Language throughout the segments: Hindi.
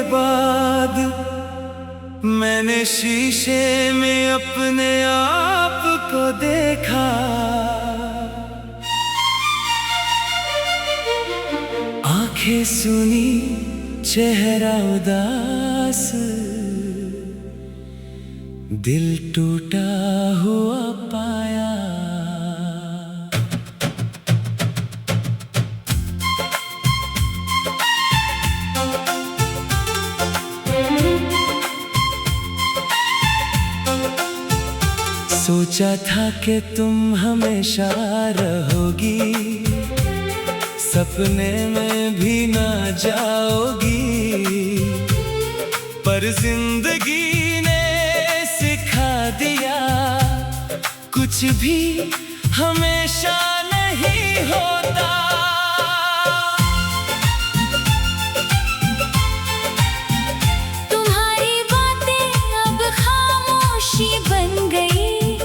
बाद मैंने शीशे में अपने आप को देखा। आंखें सुनी, चेहरा उदास, दिल टूटा हुआ पाया। सोचा था कि तुम हमेशा रहोगी, सपने में भी ना जाओगी, पर जिंदगी ने सिखा दिया कुछ भी हमेशा नहीं होता। तुम्हारी बातें अब खामोशी बन गई,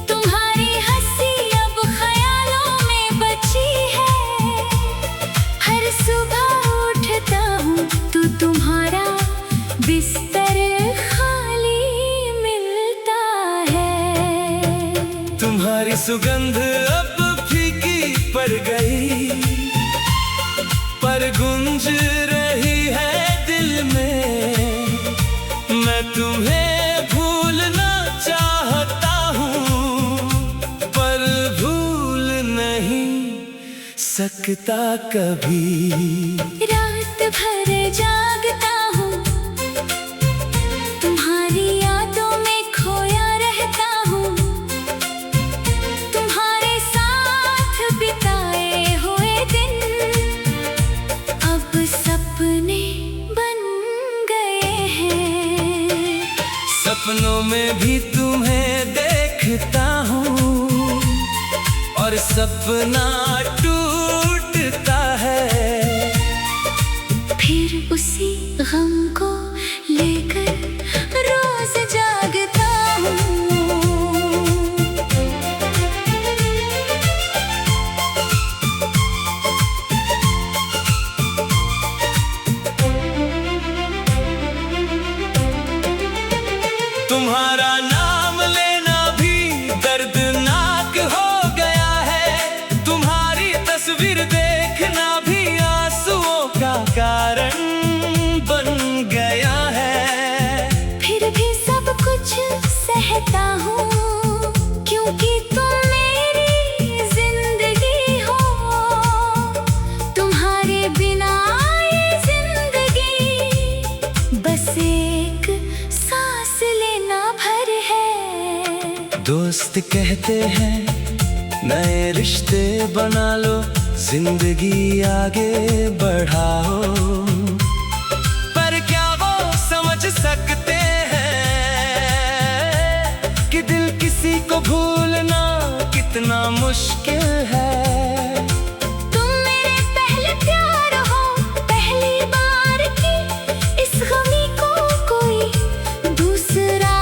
तुम्हारी हंसी अब ख्यालों में बची है। हर सुबह उठता हूँ तो तुम्हारा बिस्तर खाली मिलता है। तुम्हारी सुगंध अब फीकी पड़ गई, पर गूंज रही है दिल में। मैं तुम्हें भूलना चाहता हूँ, पर भूल नहीं सकता कभी। रात भर जागता हूँ, तुम्हारी यादों में खोया रहता हूँ। तुम्हारे साथ बिताए हुए दिन अब सपने बन गए हैं। सपनों में भी तुम्हें देखता हूँ, और सपना टूटता है। फिर उसी गम को लेकर रोज जागता हूँ। तुम्हारा नाम लेना भी दर्दनाक हो गया है, तुम्हारी तस्वीर देखना भी आंसुओं का कारण बन गया है। फिर भी सब कुछ सहता हूँ, क्योंकि तुम मेरी जिंदगी हो। तुम्हारे बिना ये जिंदगी बस एक सांस लेना भर है। दोस्त कहते हैं नए रिश्ते बना लो, जिंदगी आगे बढ़ाओ, पर क्या वो समझ सकते हैं कि दिल किसी को भूलना कितना मुश्किल है। तुम मेरे पहले प्यार हो, पहली बार की इस गमी को कोई दूसरा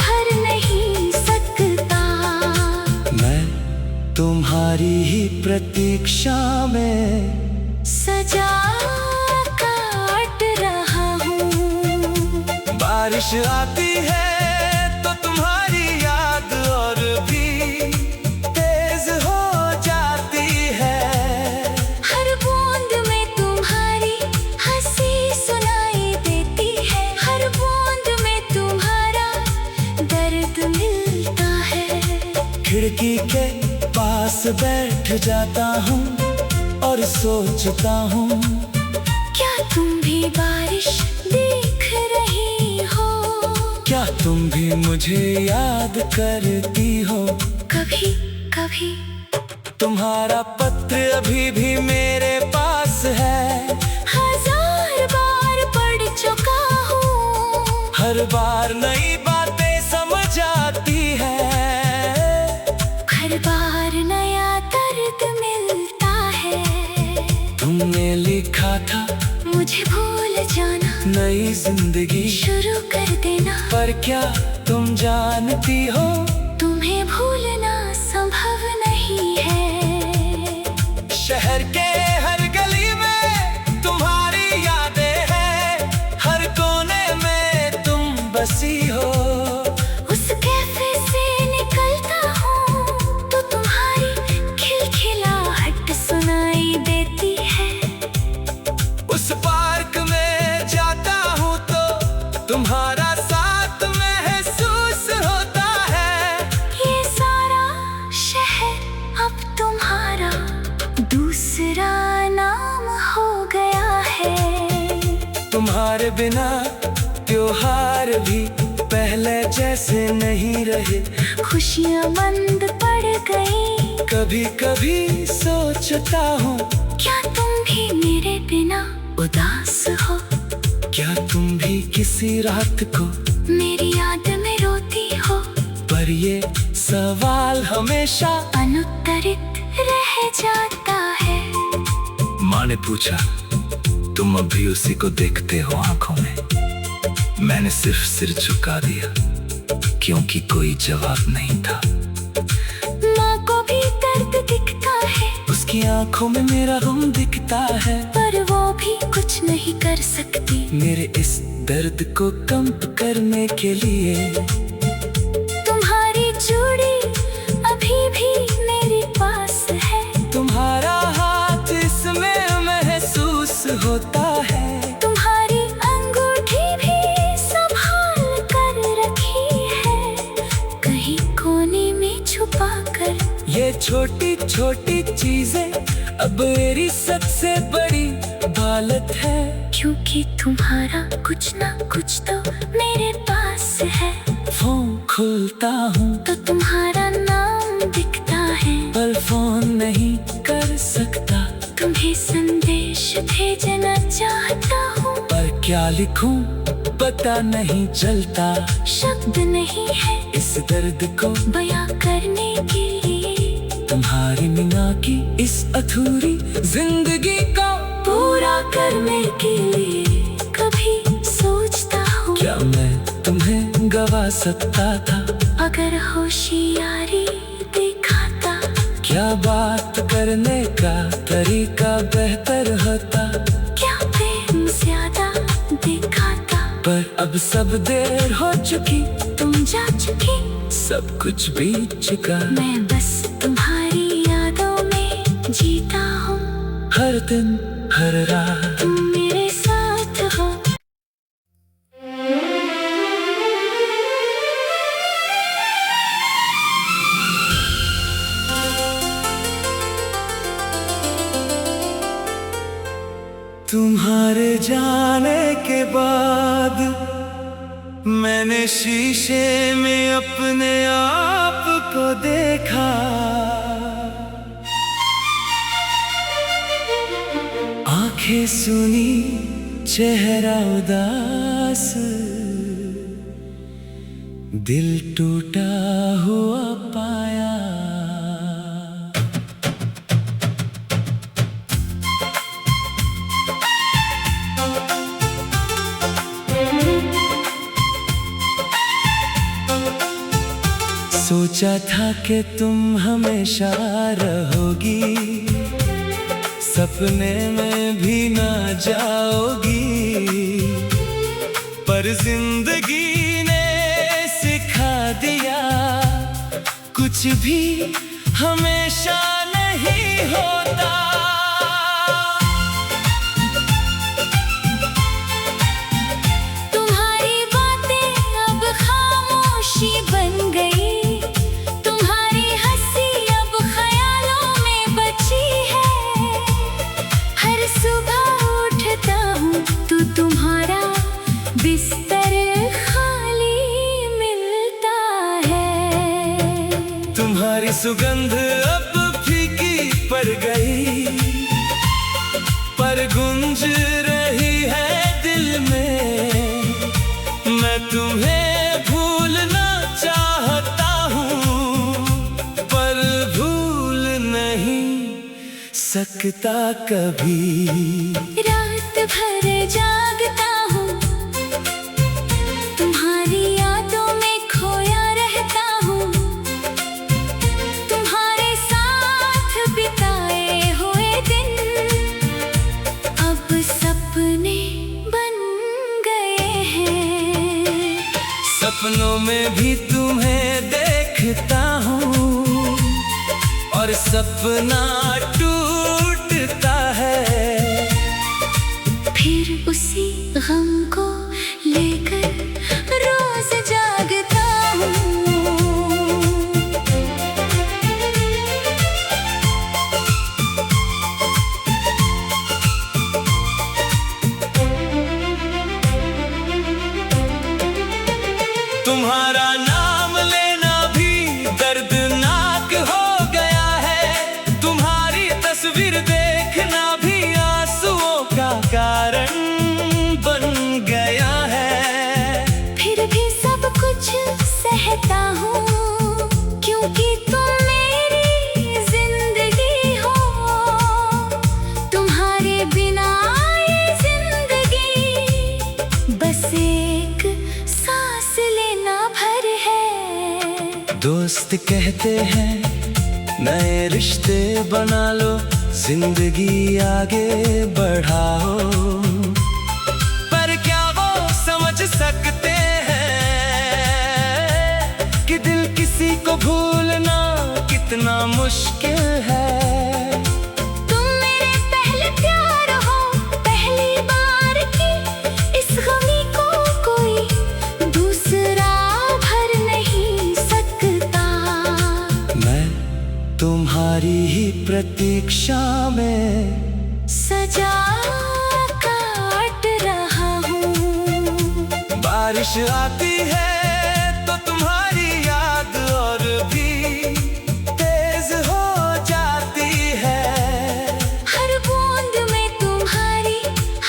भर नहीं सकता। मैं तुम्हारी ही प्रतीक्षा में सजा काट रहा हूँ। बारिश आती है तो तुम्हारी याद और भी तेज हो जाती है। हर बूंद में तुम्हारी हंसी सुनाई देती है, हर बूंद में तुम्हारा दर्द मिलता है। खिड़की के पास बैठ जाता हूँ और सोचता हूँ, क्या तुम भी बारिश देख रही हो? क्या तुम भी मुझे याद करती हो? कभी कभी तुम्हारा पत्र अभी भी मेरे पास है, 1000 बार पढ़ चुका हूँ। हर बार नई बातें समझ आती है, हर बार नया दर्द मिलता है। तुमने लिखा था मुझे भूल जाना, नई जिंदगी शुरू कर देना, पर क्या तुम जानती हो तुम्हें भूलना संभव नहीं है। शहर के हर गली में तुम्हारी यादें हैं, हर हंसी हो। उस कैफे से निकलता हूँ तो तुम्हारी खिलखिलाहट सुनाई देती है। उस पार्क में जाता हूँ तो तुम्हारा साथ महसूस होता है। ये सारा शहर अब तुम्हारा दूसरा नाम हो गया है। तुम्हारे बिना त्योहार भी पहले जैसे नहीं रहे। खुशियाँ बंद पड़ गई। कभी कभी सोचता हूँ, क्या तुम भी मेरे बिना उदास हो? क्या तुम भी किसी रात को मेरी याद में रोती हो? पर ये सवाल हमेशा अनुत्तरित रह जाता है। माँ ने पूछा, तुम अभी उसी को देखते हो आंखों में? मैंने सिर्फ सिर झुका दिया, क्योंकि कोई जवाब नहीं था। माँ को भी दर्द दिखता है, उसकी आंखों में मेरा गम दिखता है, पर वो भी कुछ नहीं कर सकती मेरे इस दर्द को कम करने के लिए। तुम्हारी चूड़ी अभी भी मेरे पास है। तुम्हारा हाथ इसमें महसूस होता है। तुम्हारी अंगूठी भी संभाल कर रखी है, कहीं कोने में छुपा कर। ये छोटी छोटी चीजें अब मेरी सबसे बड़ी दौलत है। क्योंकि तुम्हारा कुछ ना कुछ तो मेरे पास है। फोन खुलता हूँ तो तुम्हारा नाम दिखता है, पर फोन नहीं कर सकता। तुम्हें संदेश भेजना चाहता हूँ, पर क्या लिखूं पता नहीं चलता। शब्द नहीं है इस दर्द को बयां करने के लिए। तुम्हारी मीना की इस अधूरी जिंदगी को पूरा करने के लिए कभी सोचता हूँ, क्या मैं तुम्हें गवा सकता था? अगर होशियारी दिखाता। क्या बात करने का तरीका बेहतर होता? क्या प्रेम ज्यादा दिखाता? पर अब सब देर हो चुकी, तुम जा चुकी, सब कुछ बीत चुका। मैं बस तुम्हारी यादों में जीता हूँ। हर दिन हर रात तुम मेरे साथ हो। तुम्हारे जाने के बाद मैंने शीशे में अपने आप को देखा। आंखें सुनी, चेहरा उदास, दिल टूटा हुआ पाया। सोचा था कि तुम हमेशा रहोगी, सपने में भी ना जाओगी। पर जिंदगी ने सिखा दिया, कुछ भी हमेशा नहीं होता। तुम्हारी बातें अब खामोशी बन गई, तुम्हारी हंसी अब ख्यालों में बची है। हर सुबह उठता हूँ तो तुम्हारा बिस्तर खाली मिलता है। तुम्हारी सुगंध अब फीकी पड़ गई, पर गूंज रही है दिल में। मैं तुम्हें भूलना चाहता हूँ, पर भूल नहीं सकता कभी। रात भर जागता हूँ, तुम्हारी यादों में खोया रहता हूँ। तुम्हारे साथ बिताए हुए दिन अब सपने बन गए हैं। सपनों में भी तुम्हें देखता हूँ और सपना टूटता है। फिर उसी गम को लेकर रोज जागता हूँ। तुम्हारा नाम लेना भी दर्दनाक हो गया है, तुम्हारी तस्वीर देखना भी आंसुओं का कारण बन गया है। फिर भी सब कुछ सहता हूँ, क्योंकि तुम मेरी जिंदगी हो। तुम्हारे बिना ये जिंदगी बस एक सांस लेना भर है। दोस्त कहते हैं नए रिश्ते बना लो, जिंदगी आगे बढ़ाओ, पर क्या वो समझ सकते हैं कि दिल किसी को भूलना कितना मुश्किल है। तुम मेरे पहले प्यार हो, पहली बार की इस गमी को कोई दूसरा भर नहीं सकता। मैं तुम्हारी ही प्रतीक्षा में सजा काट रहा हूँ। बारिश आती है तो तुम्हारी याद और भी तेज हो जाती है। हर बूंद में तुम्हारी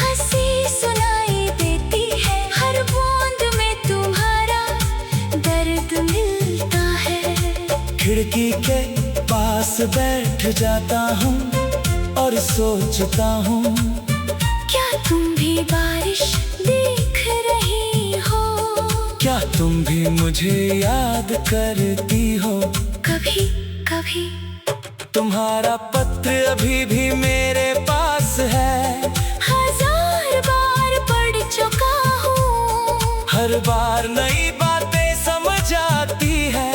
हंसी सुनाई देती है, हर बूंद में तुम्हारा दर्द मिलता है। खिड़की के पास बैठ जाता हूँ और सोचता हूँ, क्या तुम भी बारिश देख रही हो? क्या तुम भी मुझे याद करती हो? कभी कभी तुम्हारा पत्र अभी भी मेरे पास है, 1000 बार पढ़ चुका हूँ। हर बार नई बातें समझ आती है।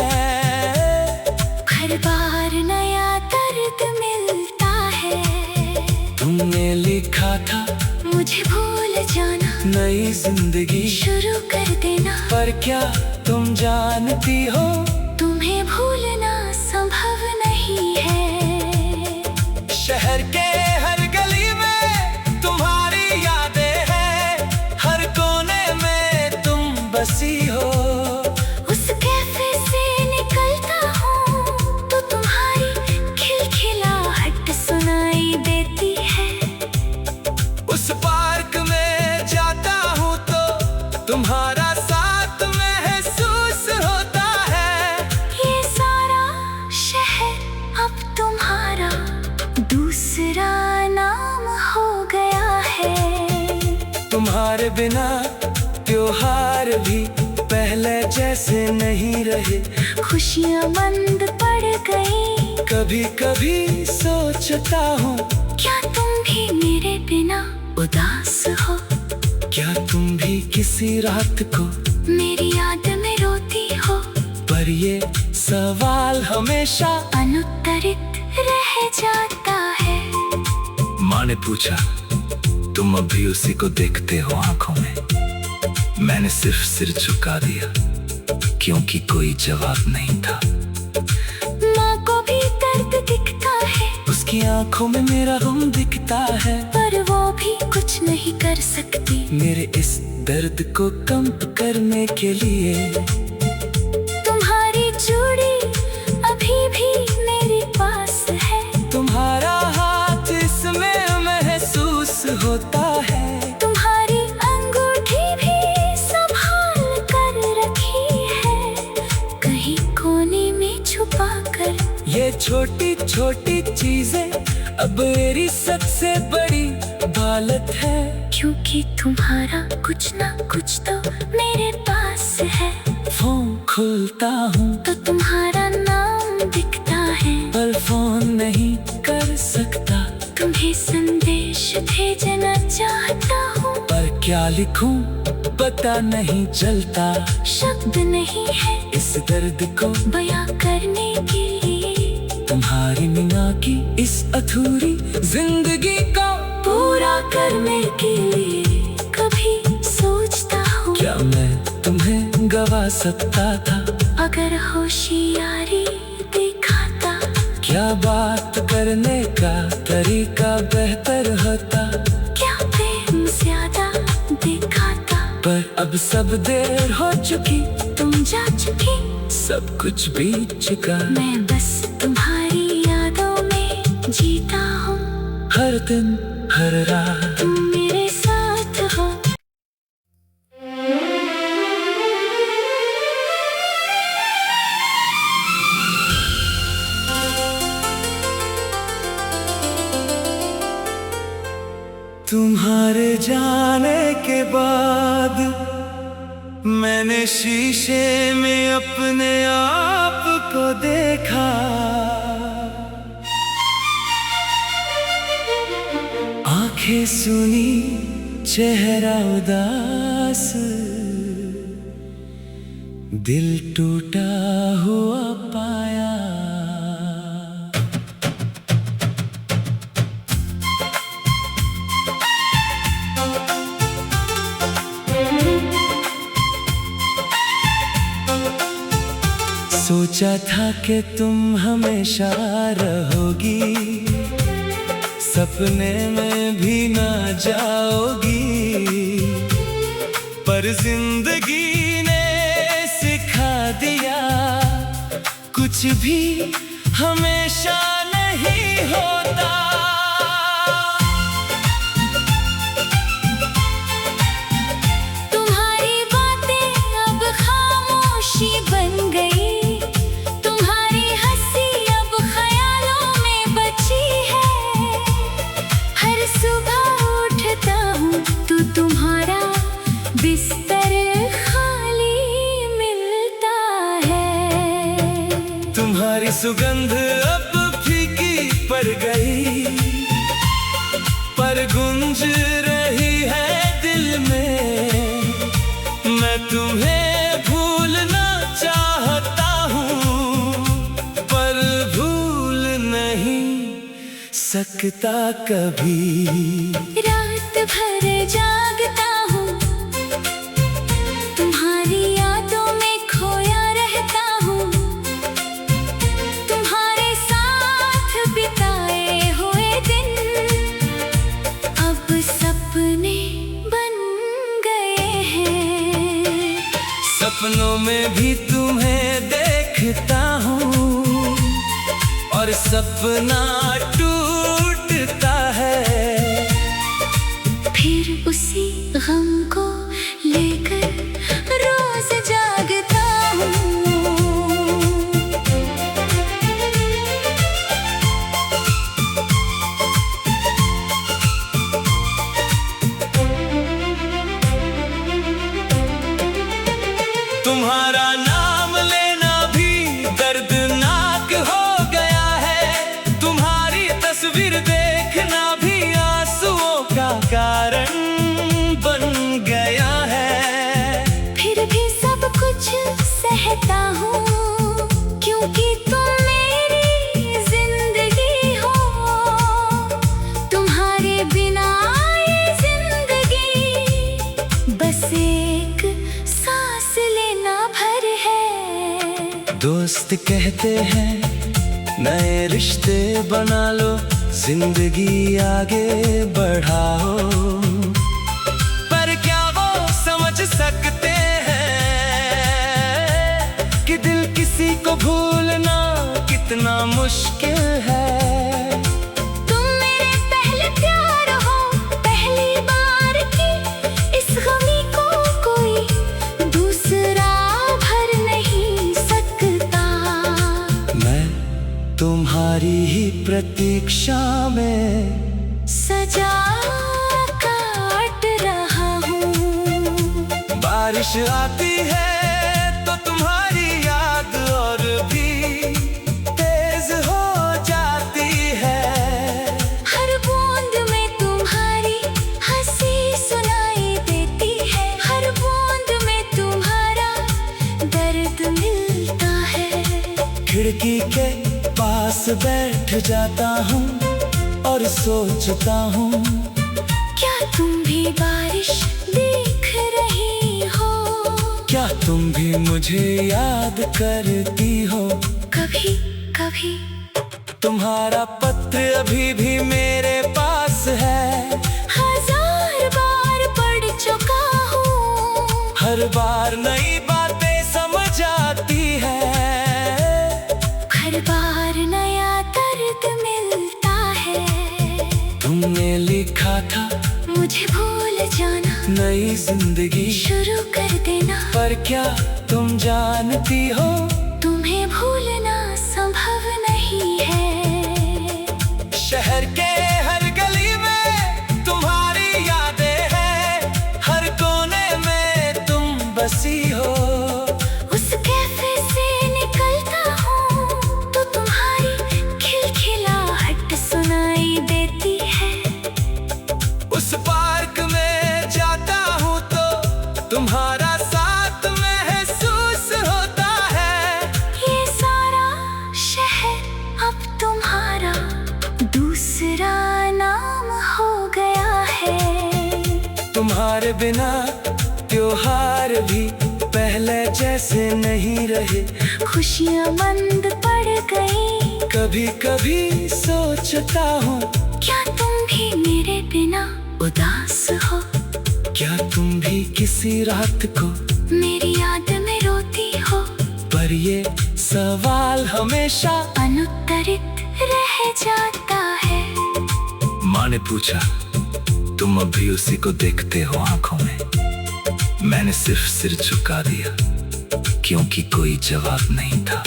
हर बार नया दर्द मिलता है। तुमने लिखा था मुझे भूल जाना, नई जिंदगी शुरू कर देना, पर क्या तुम जानती हो तुम्हें भूलना संभव नहीं है। शहर के हर गली में तुम्हारी यादें हैं, हर कोने में तुम बसी हो। उस कैफे से निकलता हूँ तो तुम्हारी खिलखिलाहट सुनाई देती है। उस पार्क में जाता हूँ तो तुम्हारा साथ महसूस होता है। ये सारा शहर अब तुम्हारा दूसरा नाम हो गया है। तुम्हारे बिना त्योहार भी पहले जैसे नहीं रहे, खुशियाँ बंद पड़ गई। कभी कभी सोचता हूँ, क्या तुम भी मेरे बिना उदास हो? क्या तुम भी किसी रात को मेरी याद में रोती हो? पर ये सवाल हमेशा अनुत्तरित रह जाता है। माँ ने पूछा, तुम अभी उसी को देखते हो आंखों में? मैंने सिर्फ सिर झुका दिया, क्योंकि कोई जवाब नहीं था। माँ को भी दर्द दिखता है, उसकी आंखों में मेरा गम दिखता है, पर वो भी कुछ नहीं कर सकती मेरे इस दर्द को कम करने के लिए। तुम्हारी चूड़ी अभी भी मेरे पास है, तुम्हारा हाथ इसमें महसूस होता है। तुम्हारी अंगूठी भी संभाल कर रखी है, कहीं कोने में छुपा कर। ये छोटी छोटी चीजें अब मेरी सबसे बड़ी दौलत है, क्योंकि तुम्हारा कुछ ना कुछ तो मेरे पास है। फोन खुलता हूँ तो तुम्हारा नाम दिखता है, पर फोन नहीं कर सकता। तुम्हें संदेश भेजना चाहता हूँ, पर क्या लिखूं पता नहीं चलता, शब्द नहीं है इस दर्द को बयां करने के लिए। तुम्हारी बिना की इस अधूरी जिंदगी को पूरा करने के लिए कभी सोचता हूँ, क्या मैं तुम्हें गवा सकता था अगर होशियारी दिखाता। क्या बात करने का तरीका बेहतर होता, क्या प्रेम ज्यादा दिखाता। पर अब सब देर हो चुकी, तुम जा चुकी, सब कुछ बीत चुका। मैं बस तुम्हारी यादों में जीता हूँ, हर दिन हर रात तुम मेरे साथ हो। तुम्हारे जाने के बाद मैंने शीशे में अपने आप को देखा, आंखें सुनी चेहरा उदास, दिल टूटा हुआ पाया। सोचा था कि तुम हमेशा रहोगी, सपने में भी ना जाओगी, पर जिंदगी ने सिखा दिया कुछ भी हमेशा नहीं होता। तुम्हारी बातें अब खामोशी बन गई, बिस्तर खाली मिलता है। तुम्हारी सुगंध अब फीकी पड़ गई, पर गूंज रही है दिल में। मैं तुम्हें भूलना चाहता हूँ, पर भूल नहीं सकता कभी। रात भर जागता हूँ, तुम्हारी यादों में खोया रहता हूँ, तुम्हारे साथ बिताए हुए दिन अब सपने बन गए हैं। सपनों में भी तुम्हें देखता हूँ, और सपना टूटता है। फिर उसी गम को लेकर रोज जागता हूँ। तुम्हारा नाम लेना भी दर्दनाक हो गया है, तुम्हारी तस्वीर देखना भी आंसुओं का कारण बन गया है। फिर भी सब कुछ सहता हूँ, क्योंकि तुम मेरी जिंदगी हो। तुम्हारे बिना ये जिंदगी बस एक सांस लेना भर है। दोस्त कहते हैं नए रिश्ते बना लो, जिंदगी आगे बढ़ाओ, पर क्या वो समझ सकते हैं कि दिल किसी को भूलना कितना मुश्किल है। तुम मेरे पहले प्यार हो, पहली बार की इस गमी को कोई दूसरा भर नहीं सकता। मैं तुम्हारी ही प्रतीक्षा में सजा काट रहा हूँ। बारिश आती है तो तुम्हारी याद और भी तेज हो जाती है। हर बूंद में तुम्हारी हंसी सुनाई देती है, हर बूंद खिड़की के पास बैठ जाता हूँ और सोचता हूँ, क्या तुम भी बारिश देख रही हो? क्या तुम भी मुझे याद करती हो? कभी कभी तुम्हारा पत्र अभी भी मेरे पास है, 1000 बार पढ़ चुका हूँ। हर बार नई बातें समझ आती है, हर बार नया दर्द मिलता है। तुमने लिखा था मुझे भूल जाना, नई जिंदगी शुरू कर देना। पर क्या तुम जानती हो, तुम्हें भूलना संभव नहीं है। शहर के हर गली में तुम्हारी यादें हैं, हर कोने में तुम बसी हो। उस कैफे से निकलता हूँ तो तुम्हारी खिलखिलाहट सुनाई देती है। उस पार्क में जाता हूँ तो तुम्हारा साथ महसूस होता है। ये सारा शहर अब तुम्हारा दूसरा नाम हो गया है। तुम्हारे बिना त्योहार भी पहले जैसे नहीं रहे, खुशियाँ मंद पड़ गई। कभी कभी सोचता हूँ, क्या तुम भी मेरे बिना उदास हो? क्या तुम भी किसी रात को मेरी याद में रोती हो? पर ये सवाल हमेशा अनुत्तरित रह जाता है। माँ ने पूछा, तुम अभी उसी को देखते हो आंखों में? मैंने सिर्फ सिर झुका दिया, क्योंकि कोई जवाब नहीं था।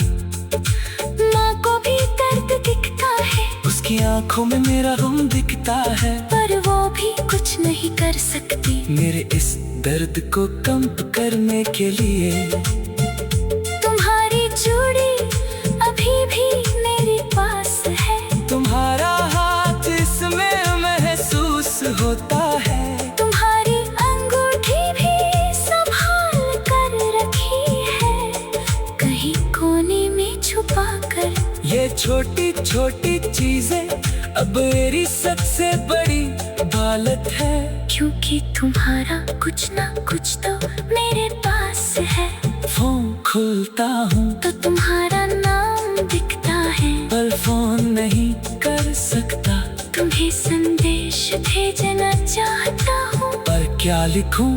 माँ को भी दर्द दिखता है, उसकी आंखों में मेरा गम दिखता है, पर वो भी कुछ नहीं कर सकती मेरे इस दर्द को कम करने के लिए। तुम्हारी चूड़ी अभी भी मेरे पास है, तुम्हारा हाथ इसमें महसूस होता है, तुम्हारी अंगूठी भी संभाल कर रखी है, कहीं कोने में छुपा कर। ये छोटी छोटी चीजें अब मेरी सबसे बड़ी दौलत है, क्योंकि तुम्हारा कुछ ना कुछ तो मेरे पास है। फोन खुलता हूँ तो तुम्हारा नाम दिखता है, पर फोन नहीं कर सकता। तुम्हें संदेश भेजना चाहता हूँ, पर क्या लिखूं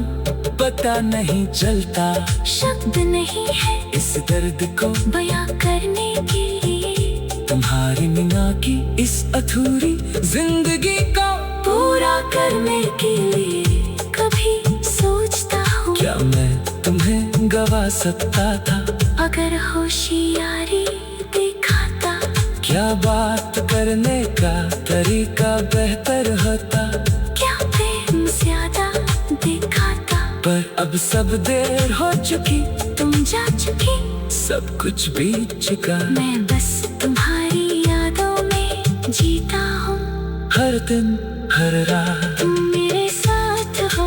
पता नहीं चलता। शब्द नहीं है इस दर्द को बयां करने के लिए। तुम्हारी मीना की इस अधूरी जिंदगी को पूरा करने के लिए कभी सोचता हूँ, क्या मैं तुम्हें गवा सकता था? अगर होशियारी दिखाता, क्या बात करने का तरीका बेहतर होता? क्या प्रेम ज्यादा दिखाता? पर अब सब देर हो चुकी, तुम जा चुकी, सब कुछ बीत चुका। मैं बस तुम्हारी यादों में जीता हूँ। हर दिन हर रात तुम मेरे साथ हो।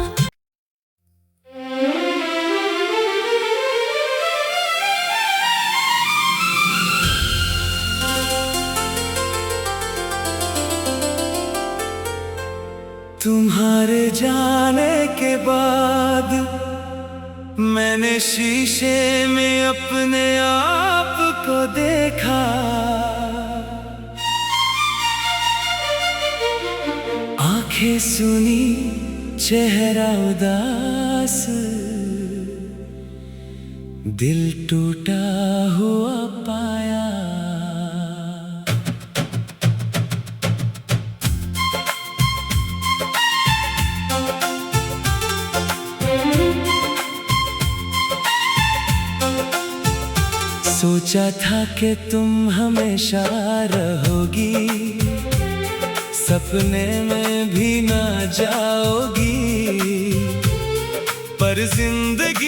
तुम्हारे जाने के बाद मैंने शीशे में अपने आप को देखा। आंखें सुनी, चेहरा उदास, दिल टूटा हुआ पाया। सोचा था कि तुम हमेशा रहोगी, सपने में भी ना जाओगी, पर जिंदगी